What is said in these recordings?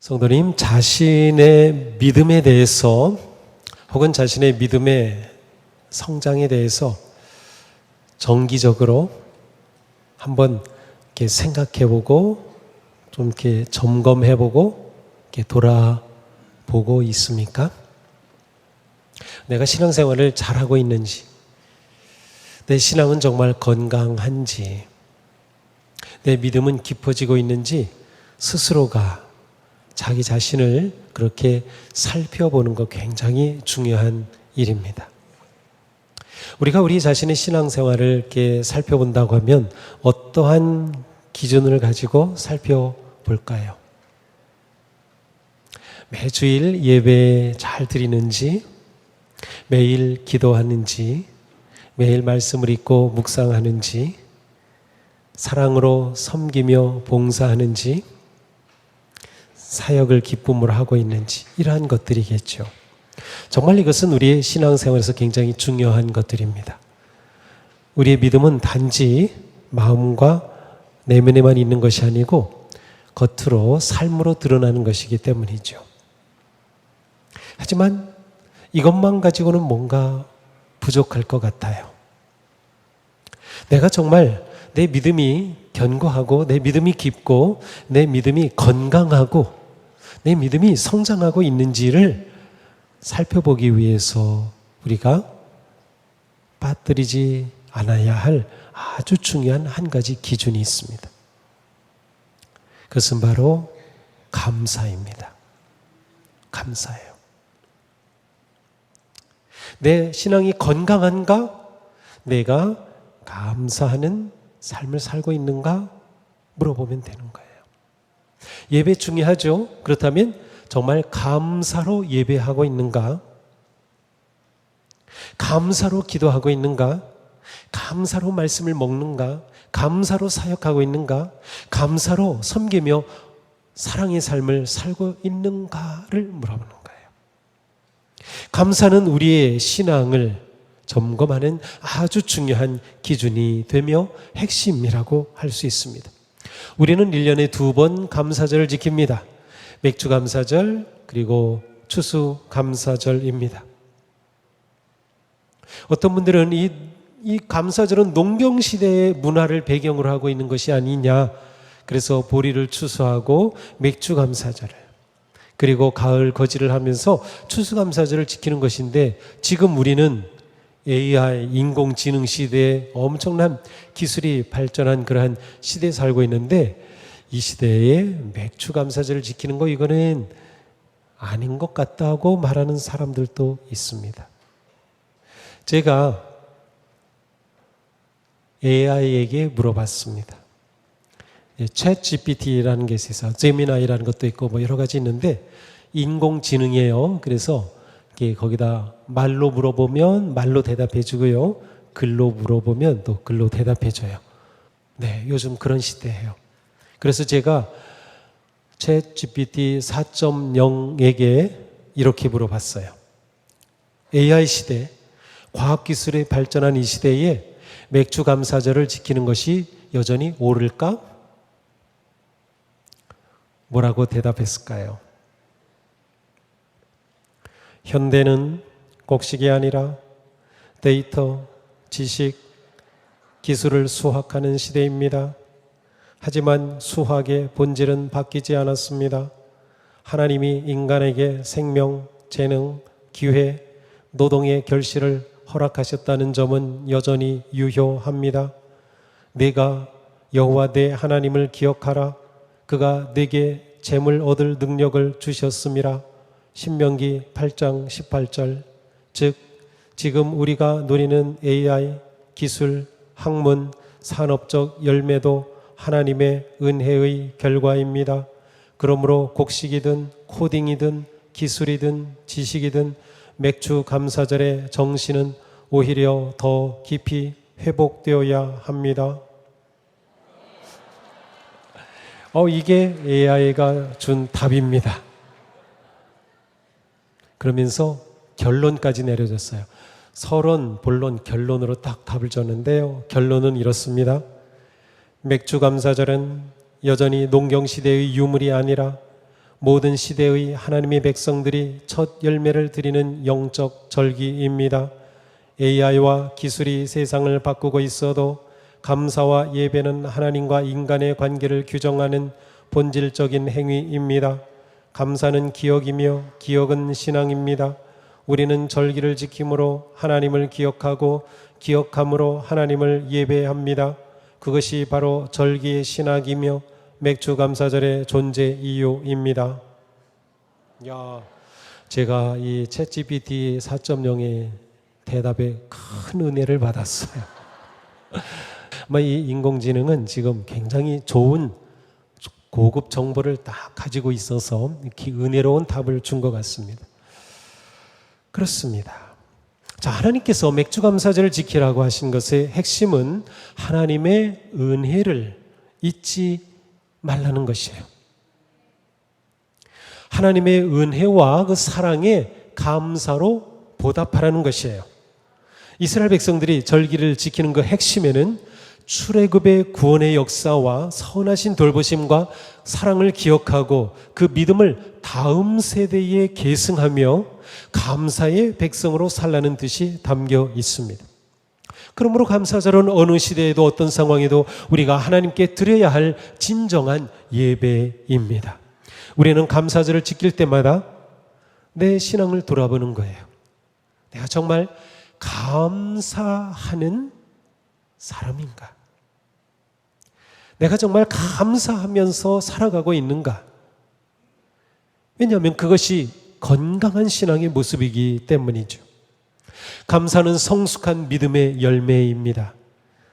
성도님, 자신의 믿음에 대해서 혹은 자신의 믿음의 성장에 대해서 정기적으로 한번 이렇게 생각해보고 좀 이렇게 점검해보고 이렇게 돌아보고 있습니까? 내가 신앙생활을 잘하고 있는지, 내 신앙은 정말 건강한지, 내 믿음은 깊어지고 있는지 스스로가 자기 자신을 그렇게 살펴보는 것 굉장히 중요한 일입니다. 우리가 우리 자신의 신앙생활을 이렇게 살펴본다고 하면 어떠한 기준을 가지고 살펴볼까요? 매주일 예배 잘 드리는지, 매일 기도하는지, 매일 말씀을 읽고 묵상하는지, 사랑으로 섬기며 봉사하는지, 사역을 기쁨으로 하고 있는지, 이러한 것들이겠죠. 정말 이것은 우리의 신앙생활에서 굉장히 중요한 것들입니다. 우리의 믿음은 단지 마음과 내면에만 있는 것이 아니고 겉으로 삶으로 드러나는 것이기 때문이죠. 하지만 이것만 가지고는 뭔가 부족할 것 같아요. 내가 정말 내 믿음이 견고하고 내 믿음이 깊고 내 믿음이 건강하고 내 믿음이 성장하고 있는지를 살펴보기 위해서 우리가 빠뜨리지 않아야 할 아주 중요한 한 가지 기준이 있습니다. 그것은 바로 감사입니다. 감사예요. 내 신앙이 건강한가? 내가 감사하는 삶을 살고 있는가? 물어보면 되는 거예요. 예배 중요하죠. 그렇다면 정말 감사로 예배하고 있는가? 감사로 기도하고 있는가? 감사로 말씀을 먹는가? 감사로 사역하고 있는가? 감사로 섬기며 사랑의 삶을 살고 있는가를 물어보는 거예요. 감사는 우리의 신앙을 점검하는 아주 중요한 기준이 되며 핵심이라고 할 수 있습니다. 우리는 1년에 2번 감사절을 지킵니다. 맥주감사절 그리고 추수감사절입니다. 어떤 분들은 이 감사절은 농경시대의 문화를 배경으로 하고 있는 것이 아니냐, 그래서 보리를 추수하고 맥주감사절을 그리고 가을 거지를 하면서 추수감사절을 지키는 것인데, 지금 우리는 AI, 인공지능 시대에 엄청난 기술이 발전한 그러한 시대에 살고 있는데, 이 시대에 맥주감사절을 지키는 거 이거는 아닌 것 같다고 말하는 사람들도 있습니다. 제가 AI에게 물어봤습니다. 챗 GPT라는 게 있어서 제미나이라는 것도 있고 뭐 여러 가지 있는데 인공지능이에요. 그래서 거기다 말로 물어보면 말로 대답해 주고요, 글로 물어보면 또 글로 대답해 줘요. 네, 요즘 그런 시대예요. 그래서 제가 챗 GPT 4.0에게 이렇게 물어봤어요. AI 시대, 과학기술이 발전한 이 시대에 맥주감사절을 지키는 것이 여전히 옳을까? 뭐라고 대답했을까요? 현대는 곡식이 아니라 데이터, 지식, 기술을 수확하는 시대입니다. 하지만 수학의 본질은 바뀌지 않았습니다. 하나님이 인간에게 생명, 재능, 기회, 노동의 결실을 허락하셨다는 점은 여전히 유효합니다. 내가 여호와 내 하나님을 기억하라. 그가 내게 재물 얻을 능력을 주셨음이라. 신명기 8장 18절. 즉 지금 우리가 누리는 AI, 기술, 학문, 산업적 열매도 하나님의 은혜의 결과입니다. 그러므로 곡식이든 코딩이든 기술이든 지식이든 맥주 감사절의 정신은 오히려 더 깊이 회복되어야 합니다. 이게 AI가 준 답입니다. 그러면서 결론까지 내려졌어요. 서론, 본론, 결론으로 딱 답을 줬는데요. 결론은 이렇습니다. 맥주감사절은 여전히 농경시대의 유물이 아니라 모든 시대의 하나님의 백성들이 첫 열매를 드리는 영적 절기입니다. AI와 기술이 세상을 바꾸고 있어도 감사와 예배는 하나님과 인간의 관계를 규정하는 본질적인 행위입니다. 감사는 기억이며 기억은 신앙입니다. 우리는 절기를 지킴으로 하나님을 기억하고 기억함으로 하나님을 예배합니다. 그것이 바로 절기의 신학이며 맥주 감사절의 존재 이유입니다. 제가 이 챗GPT 4.0의 대답에 큰 은혜를 받았어요. 이 인공지능은 지금 굉장히 좋은 고급 정보를 딱 가지고 있어서 이렇게 은혜로운 답을 준 것 같습니다. 그렇습니다. 자, 하나님께서 맥주감사절을 지키라고 하신 것의 핵심은 하나님의 은혜를 잊지 말라는 것이에요. 하나님의 은혜와 그 사랑에 감사로 보답하라는 것이에요. 이스라엘 백성들이 절기를 지키는 그 핵심에는 출애굽의 구원의 역사와 선하신 돌보심과 사랑을 기억하고 그 믿음을 다음 세대에 계승하며 감사의 백성으로 살라는 뜻이 담겨 있습니다. 그러므로 감사절은 어느 시대에도 어떤 상황에도 우리가 하나님께 드려야 할 진정한 예배입니다. 우리는 감사절을 지킬 때마다 내 신앙을 돌아보는 거예요. 내가 정말 감사하는 사람인가? 내가 정말 감사하면서 살아가고 있는가? 왜냐하면 그것이 건강한 신앙의 모습이기 때문이죠. 감사는 성숙한 믿음의 열매입니다.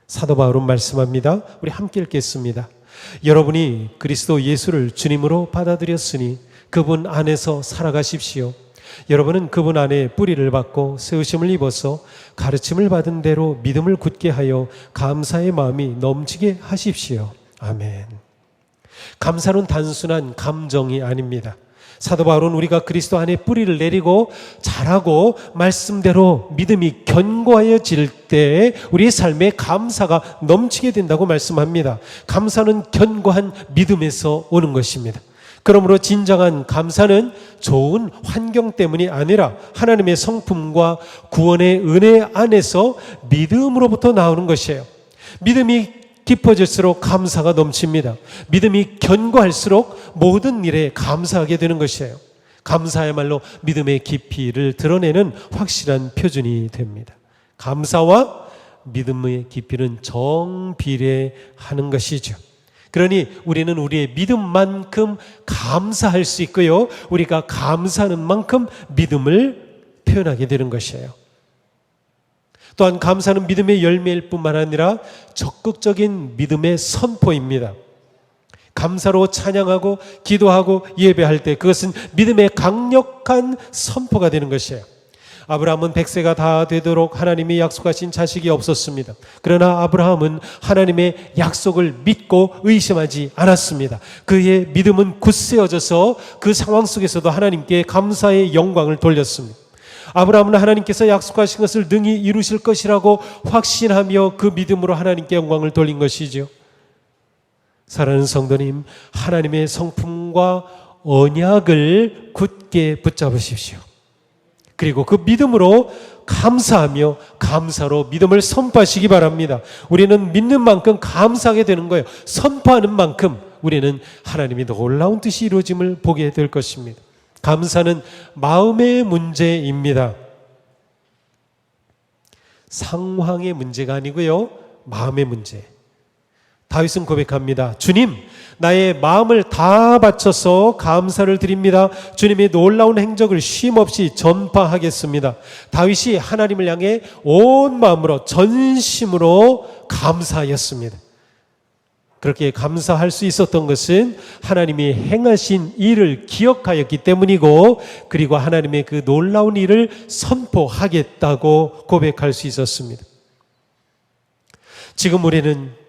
사도 바울은 말씀합니다. 우리 함께 읽겠습니다. 여러분이 그리스도 예수를 주님으로 받아들였으니 그분 안에서 살아가십시오. 여러분은 그분 안에 뿌리를 받고 세우심을 입어서 가르침을 받은 대로 믿음을 굳게 하여 감사의 마음이 넘치게 하십시오. 아멘. 감사는 단순한 감정이 아닙니다. 사도 바울은 우리가 그리스도 안에 뿌리를 내리고 자라고 말씀대로 믿음이 견고하여질 때 우리의 삶에 감사가 넘치게 된다고 말씀합니다. 감사는 견고한 믿음에서 오는 것입니다. 그러므로 진정한 감사는 좋은 환경 때문이 아니라 하나님의 성품과 구원의 은혜 안에서 믿음으로부터 나오는 것이에요. 믿음이 깊어질수록 감사가 넘칩니다. 믿음이 견고할수록 모든 일에 감사하게 되는 것이에요. 감사야말로 믿음의 깊이를 드러내는 확실한 표준이 됩니다. 감사와 믿음의 깊이는 정비례하는 것이죠. 그러니 우리는 우리의 믿음만큼 감사할 수 있고요, 우리가 감사하는 만큼 믿음을 표현하게 되는 것이에요. 또한 감사는 믿음의 열매일 뿐만 아니라 적극적인 믿음의 선포입니다. 감사로 찬양하고 기도하고 예배할 때 그것은 믿음의 강력한 선포가 되는 것이에요. 아브라함은 100세가 다 되도록 하나님이 약속하신 자식이 없었습니다. 그러나 아브라함은 하나님의 약속을 믿고 의심하지 않았습니다. 그의 믿음은 굳세어져서 그 상황 속에서도 하나님께 감사의 영광을 돌렸습니다. 아브라함은 하나님께서 약속하신 것을 능히 이루실 것이라고 확신하며 그 믿음으로 하나님께 영광을 돌린 것이죠. 사랑하는 성도님, 하나님의 성품과 언약을 굳게 붙잡으십시오. 그리고 그 믿음으로 감사하며 감사로 믿음을 선포하시기 바랍니다. 우리는 믿는 만큼 감사하게 되는 거예요. 선포하는 만큼 우리는 하나님이 놀라운 뜻이 이루어짐을 보게 될 것입니다. 감사는 마음의 문제입니다. 상황의 문제가 아니고요, 마음의 문제. 다윗은 고백합니다. 주님, 나의 마음을 다 바쳐서 감사를 드립니다. 주님의 놀라운 행적을 쉼없이 전파하겠습니다. 다윗이 하나님을 향해 온 마음으로 전심으로 감사하였습니다. 그렇게 감사할 수 있었던 것은 하나님이 행하신 일을 기억하였기 때문이고, 그리고 하나님의 그 놀라운 일을 선포하겠다고 고백할 수 있었습니다. 지금 우리는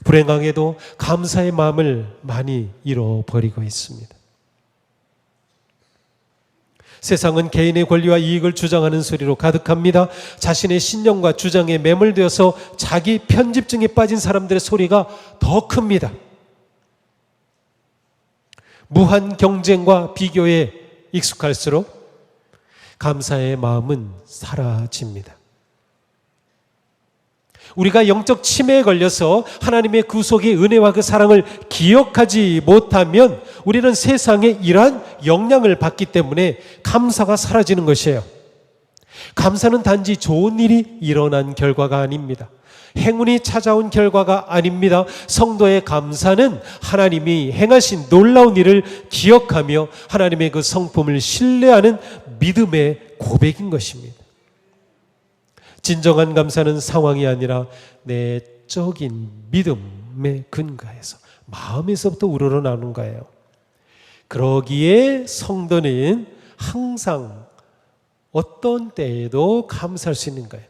불행하게도 감사의 마음을 많이 잃어버리고 있습니다. 세상은 개인의 권리와 이익을 주장하는 소리로 가득합니다. 자신의 신념과 주장에 매몰되어서 자기 편집증에 빠진 사람들의 소리가 더 큽니다. 무한 경쟁과 비교에 익숙할수록 감사의 마음은 사라집니다. 우리가 영적 치매에 걸려서 하나님의 구속의 은혜와 그 사랑을 기억하지 못하면 우리는 세상에 이러한 영향을 받기 때문에 감사가 사라지는 것이에요. 감사는 단지 좋은 일이 일어난 결과가 아닙니다. 행운이 찾아온 결과가 아닙니다. 성도의 감사는 하나님이 행하신 놀라운 일을 기억하며 하나님의 그 성품을 신뢰하는 믿음의 고백인 것입니다. 진정한 감사는 상황이 아니라 내적인 믿음에 근거해서 마음에서부터 우러러나오는 거예요. 그러기에 성도는 항상 어떤 때에도 감사할 수 있는 거예요.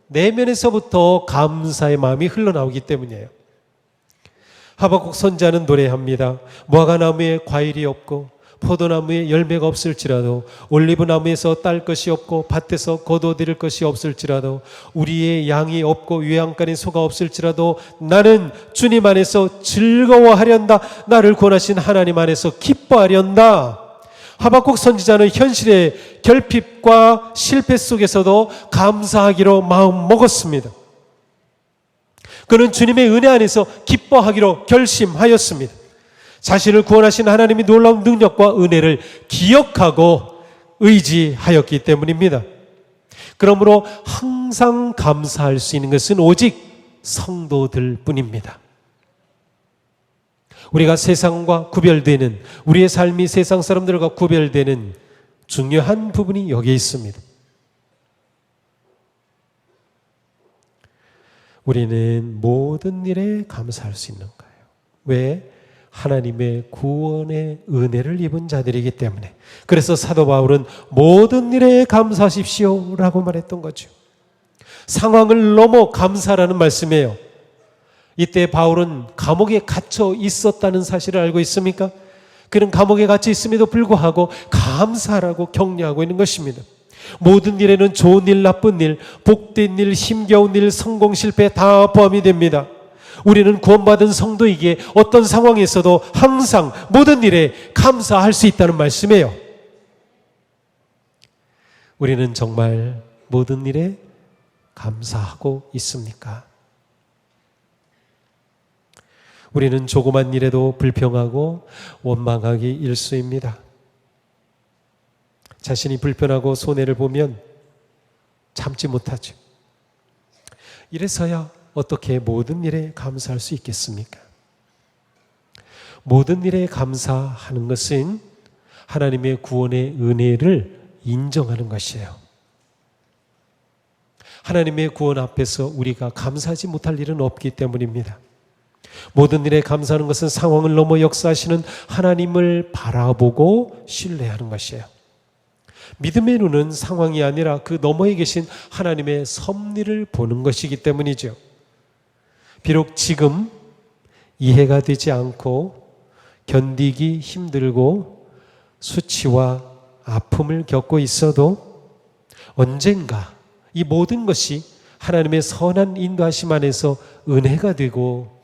내면에서부터 감사의 마음이 흘러나오기 때문이에요. 하박국 선지자는 노래합니다. 무화과나무에 과일이 없고 포도나무에 열매가 없을지라도 올리브나무에서 딸 것이 없고 밭에서 거두어들일 것이 없을지라도 우리의 양이 없고 외양간에 소가 없을지라도 나는 주님 안에서 즐거워하련다. 나를 구원하신 하나님 안에서 기뻐하련다. 하박국 선지자는 현실의 결핍과 실패 속에서도 감사하기로 마음 먹었습니다. 그는 주님의 은혜 안에서 기뻐하기로 결심하였습니다. 자신을 구원하신 하나님의 놀라운 능력과 은혜를 기억하고 의지하였기 때문입니다. 그러므로 항상 감사할 수 있는 것은 오직 성도들 뿐입니다. 우리가 세상과 구별되는, 우리의 삶이 세상 사람들과 구별되는 중요한 부분이 여기에 있습니다. 우리는 모든 일에 감사할 수 있는 거예요. 왜? 하나님의 구원의 은혜를 입은 자들이기 때문에. 그래서 사도 바울은 모든 일에 감사하십시오 라고 말했던 거죠. 상황을 넘어 감사라는 말씀이에요. 이때 바울은 감옥에 갇혀 있었다는 사실을 알고 있습니까? 그는 감옥에 갇혀 있음에도 불구하고 감사라고 격려하고 있는 것입니다. 모든 일에는 좋은 일, 나쁜 일, 복된 일, 힘겨운 일, 성공, 실패 다 포함이 됩니다. 우리는 구원받은 성도에게 어떤 상황에서도 항상 모든 일에 감사할 수 있다는 말씀이에요. 우리는 정말 모든 일에 감사하고 있습니까? 우리는 조그만 일에도 불평하고 원망하기 일쑤입니다. 자신이 불편하고 손해를 보면 참지 못하죠. 이래서야 어떻게 모든 일에 감사할 수 있겠습니까? 모든 일에 감사하는 것은 하나님의 구원의 은혜를 인정하는 것이에요. 하나님의 구원 앞에서 우리가 감사하지 못할 일은 없기 때문입니다. 모든 일에 감사하는 것은 상황을 넘어 역사하시는 하나님을 바라보고 신뢰하는 것이에요. 믿음의 눈은 상황이 아니라 그 너머에 계신 하나님의 섭리를 보는 것이기 때문이죠. 비록 지금 이해가 되지 않고 견디기 힘들고 수치와 아픔을 겪고 있어도 언젠가 이 모든 것이 하나님의 선한 인도하심 안에서 은혜가 되고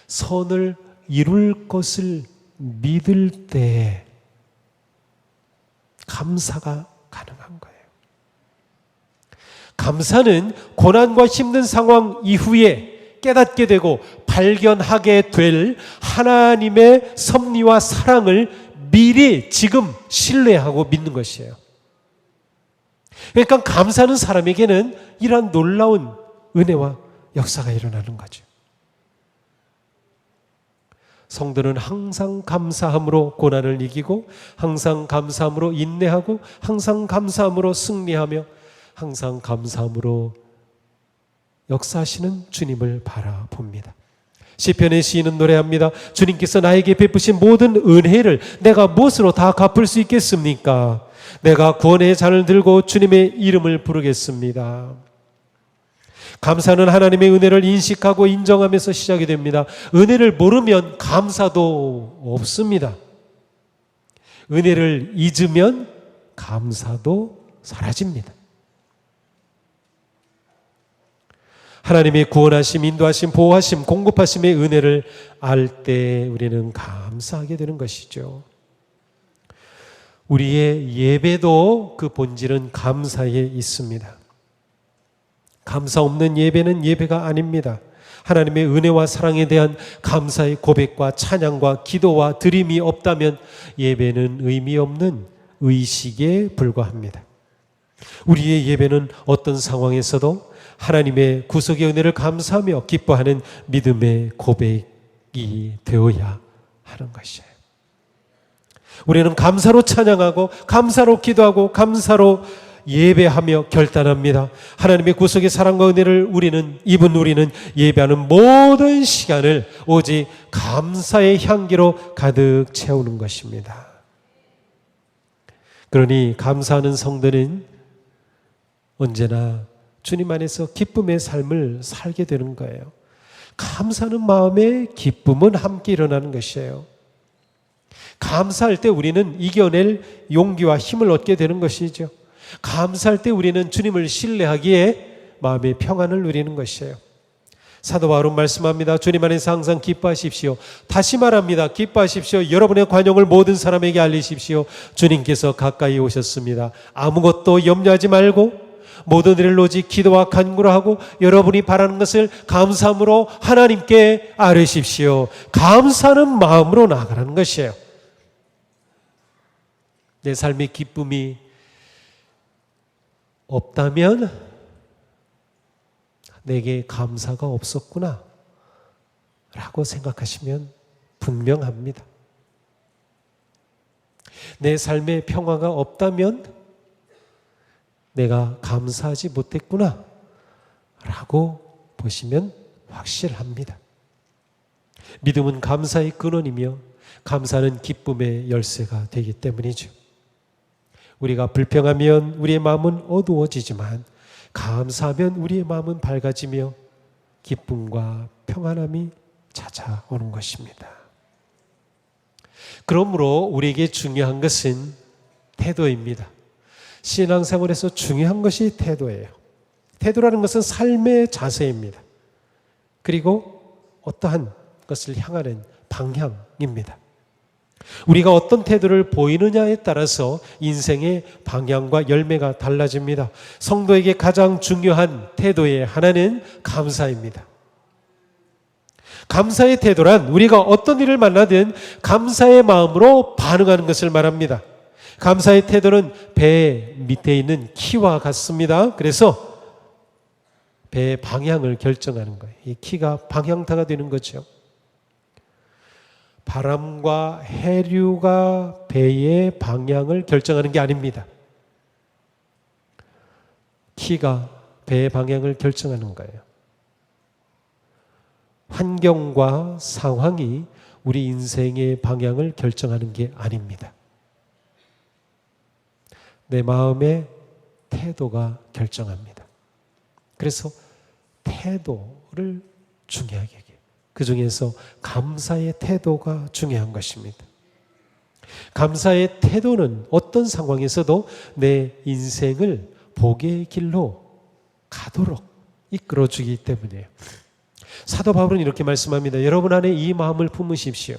선을 이룰 것을 믿을 때 감사가 가능한 거예요. 감사는 고난과 힘든 상황 이후에 깨닫게 되고 발견하게 될 하나님의 섭리와 사랑을 미리 지금 신뢰하고 믿는 것이에요. 그러니까 감사하는 사람에게는 이러한 놀라운 은혜와 역사가 일어나는 거죠. 성도는 항상 감사함으로 고난을 이기고 항상 감사함으로 인내하고 항상 감사함으로 승리하며 항상 감사함으로 역사하시는 주님을 바라봅니다. 시편의 시인은 노래합니다. 주님께서 나에게 베푸신 모든 은혜를 내가 무엇으로 다 갚을 수 있겠습니까? 내가 구원의 잔을 들고 주님의 이름을 부르겠습니다. 감사는 하나님의 은혜를 인식하고 인정하면서 시작이 됩니다. 은혜를 모르면 감사도 없습니다. 은혜를 잊으면 감사도 사라집니다. 하나님의 구원하심, 인도하심, 보호하심, 공급하심의 은혜를 알 때 우리는 감사하게 되는 것이죠. 우리의 예배도 그 본질은 감사에 있습니다. 감사 없는 예배는 예배가 아닙니다. 하나님의 은혜와 사랑에 대한 감사의 고백과 찬양과 기도와 드림이 없다면 예배는 의미 없는 의식에 불과합니다. 우리의 예배는 어떤 상황에서도 하나님의 구속의 은혜를 감사하며 기뻐하는 믿음의 고백이 되어야 하는 것이에요. 우리는 감사로 찬양하고 감사로 기도하고 감사로 예배하며 결단합니다. 하나님의 구속의 사랑과 은혜를 우리는 예배하는 모든 시간을 오직 감사의 향기로 가득 채우는 것입니다. 그러니 감사하는 성도는 언제나 주님 안에서 기쁨의 삶을 살게 되는 거예요. 감사하는 마음에 기쁨은 함께 일어나는 것이에요. 감사할 때 우리는 이겨낼 용기와 힘을 얻게 되는 것이죠. 감사할 때 우리는 주님을 신뢰하기에 마음의 평안을 누리는 것이에요. 사도 바울은 말씀합니다. 주님 안에서 항상 기뻐하십시오. 다시 말합니다. 기뻐하십시오. 여러분의 관용을 모든 사람에게 알리십시오. 주님께서 가까이 오셨습니다. 아무것도 염려하지 말고 모든 일을 오직 기도와 간구로 하고 여러분이 바라는 것을 감사함으로 하나님께 아뢰십시오. 감사하는 마음으로 나아가라는 것이에요. 내 삶의 기쁨이 없다면 내게 감사가 없었구나 라고 생각하시면 분명합니다. 내 삶의 평화가 없다면 내가 감사하지 못했구나 라고 보시면 확실합니다. 믿음은 감사의 근원이며 감사는 기쁨의 열쇠가 되기 때문이죠. 우리가 불평하면 우리의 마음은 어두워지지만 감사하면 우리의 마음은 밝아지며 기쁨과 평안함이 찾아오는 것입니다. 그러므로 우리에게 중요한 것은 태도입니다. 신앙생활에서 중요한 것이 태도예요. 태도라는 것은 삶의 자세입니다. 그리고 어떠한 것을 향하는 방향입니다. 우리가 어떤 태도를 보이느냐에 따라서 인생의 방향과 열매가 달라집니다. 성도에게 가장 중요한 태도의 하나는 감사입니다. 감사의 태도란 우리가 어떤 일을 만나든 감사의 마음으로 반응하는 것을 말합니다. 감사의 태도는 배 밑에 있는 키와 같습니다. 그래서 배의 방향을 결정하는 거예요. 이 키가 방향타가 되는 거죠. 바람과 해류가 배의 방향을 결정하는 게 아닙니다. 키가 배의 방향을 결정하는 거예요. 환경과 상황이 우리 인생의 방향을 결정하는 게 아닙니다. 내 마음의 태도가 결정합니다. 그래서 태도를 중요하게 해요. 그 중에서 감사의 태도가 중요한 것입니다. 감사의 태도는 어떤 상황에서도 내 인생을 복의 길로 가도록 이끌어주기 때문이에요. 사도 바울은 이렇게 말씀합니다. 여러분 안에 이 마음을 품으십시오.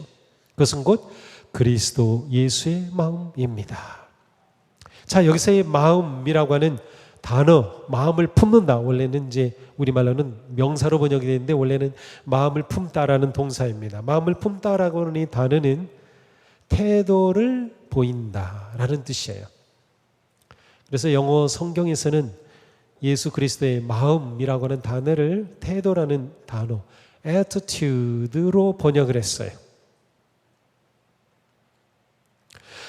그것은 곧 그리스도 예수의 마음입니다. 자, 여기서의 마음이라고 하는 단어, 마음을 품는다. 원래는 이제 우리말로는 명사로 번역이 되는데 원래는 마음을 품다라는 동사입니다. 마음을 품다라고 하는 이 단어는 태도를 보인다라는 뜻이에요. 그래서 영어 성경에서는 예수 그리스도의 마음이라고 하는 단어를 태도라는 단어, attitude로 번역을 했어요.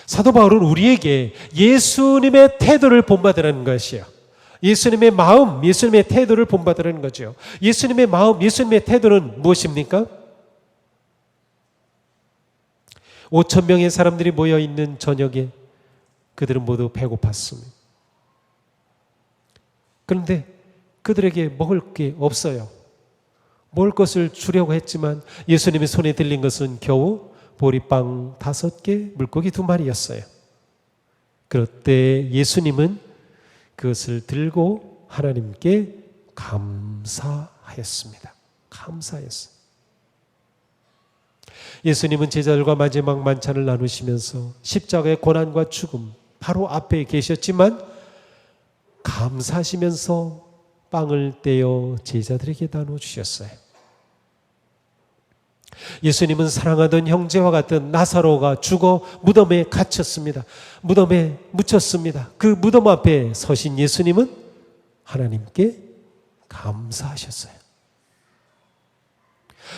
사도 바울은 우리에게 예수님의 태도를 본받으라는 것이에요. 예수님의 마음, 예수님의 태도를 본받으라는 거죠. 예수님의 마음, 예수님의 태도는 무엇입니까? 5천 명의 사람들이 모여있는 저녁에 그들은 모두 배고팠습니다. 그런데 그들에게 먹을 게 없어요. 먹을 것을 주려고 했지만 예수님의 손에 들린 것은 겨우 보리빵 5개, 물고기 2마리였어요. 그럴 때 예수님은 그것을 들고 하나님께 감사하였습니다. 감사했어요. 예수님은 제자들과 마지막 만찬을 나누시면서 십자가의 고난과 죽음 바로 앞에 계셨지만 감사하시면서 빵을 떼어 제자들에게 나눠주셨어요. 예수님은 사랑하던 형제와 같은 나사로가 죽어 무덤에 갇혔습니다. 무덤에 묻혔습니다. 그 무덤 앞에 서신 예수님은 하나님께 감사하셨어요.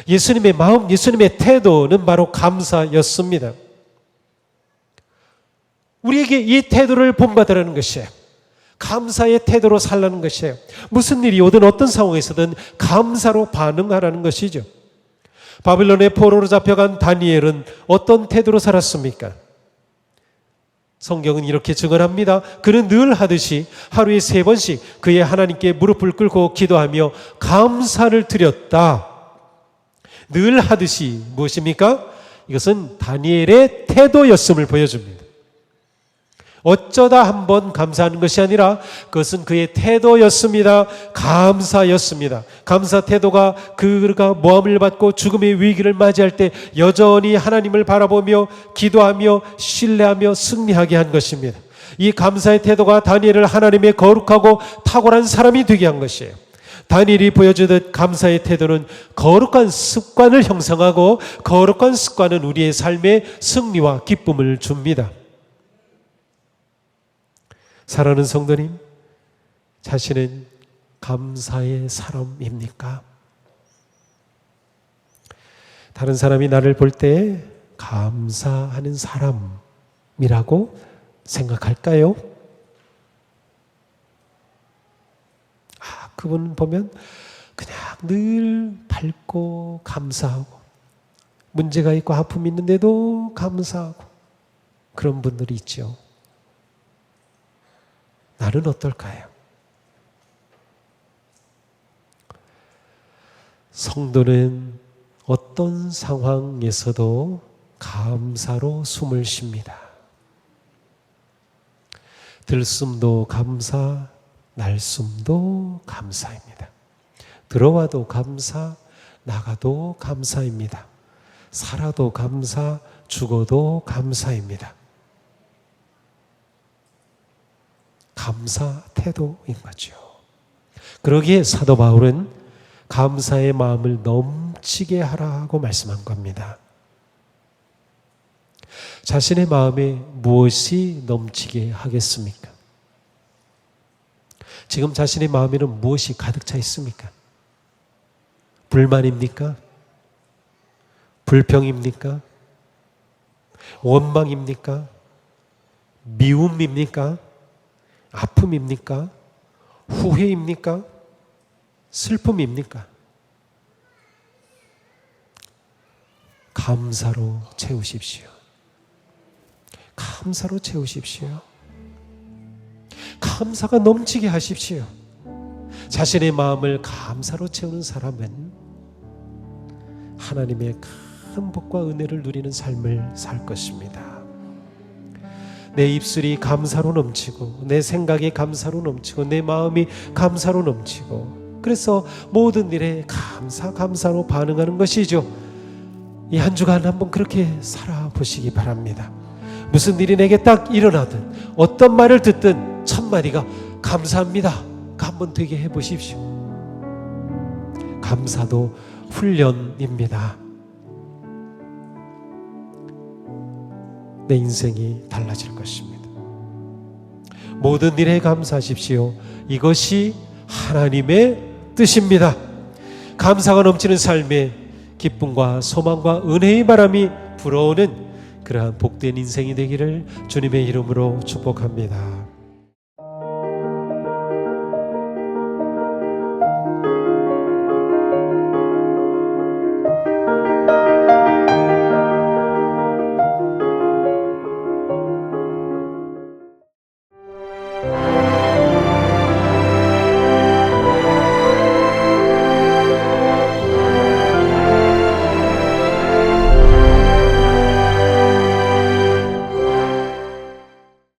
예수님의 마음, 예수님의 태도는 바로 감사였습니다. 우리에게 이 태도를 본받으라는 것이에요. 감사의 태도로 살라는 것이에요. 무슨 일이 오든 어떤 상황에서든 감사로 반응하라는 것이죠. 바빌론의 포로로 잡혀간 다니엘은 어떤 태도로 살았습니까? 성경은 이렇게 증언합니다. 그는 늘 하듯이 하루에 3번씩 그의 하나님께 무릎을 꿇고 기도하며 감사를 드렸다. 늘 하듯이 무엇입니까? 이것은 다니엘의 태도였음을 보여줍니다. 어쩌다 한번 감사하는 것이 아니라 그것은 그의 태도였습니다. 감사였습니다. 감사 태도가 그가 모함을 받고 죽음의 위기를 맞이할 때 여전히 하나님을 바라보며 기도하며 신뢰하며 승리하게 한 것입니다. 이 감사의 태도가 다니엘을 하나님의 거룩하고 탁월한 사람이 되게 한 것이에요. 다니엘이 보여주듯 감사의 태도는 거룩한 습관을 형성하고 거룩한 습관은 우리의 삶에 승리와 기쁨을 줍니다. 사랑하는 성도님, 자신은 감사의 사람입니까? 다른 사람이 나를 볼 때 감사하는 사람이라고 생각할까요? 그분 보면 그냥 늘 밝고 감사하고 문제가 있고 아픔이 있는데도 감사하고 그런 분들이 있죠. 나는 어떨까요? 성도는 어떤 상황에서도 감사로 숨을 쉽니다. 들숨도 감사, 날숨도 감사입니다. 들어와도 감사, 나가도 감사입니다. 살아도 감사, 죽어도 감사입니다. 감사 태도인 거죠. 그러기에 사도 바울은 감사의 마음을 넘치게 하라고 말씀한 겁니다. 자신의 마음에 무엇이 넘치게 하겠습니까? 지금 자신의 마음에는 무엇이 가득 차 있습니까? 불만입니까? 불평입니까? 원망입니까? 미움입니까? 아픔입니까? 후회입니까? 슬픔입니까? 감사로 채우십시오. 감사로 채우십시오. 감사가 넘치게 하십시오. 자신의 마음을 감사로 채우는 사람은 하나님의 큰 복과 은혜를 누리는 삶을 살 것입니다. 내 입술이 감사로 넘치고 내 생각이 감사로 넘치고 내 마음이 감사로 넘치고 그래서 모든 일에 감사로 반응하는 것이죠. 이 한 주간 한번 그렇게 살아보시기 바랍니다. 무슨 일이 내게 딱 일어나든 어떤 말을 듣든 첫 마디가 감사합니다. 한번 되게 해보십시오. 감사도 훈련입니다. 내 인생이 달라질 것입니다. 모든 일에 감사하십시오. 이것이 하나님의 뜻입니다. 감사가 넘치는 삶에 기쁨과 소망과 은혜의 바람이 불어오는 그러한 복된 인생이 되기를 주님의 이름으로 축복합니다.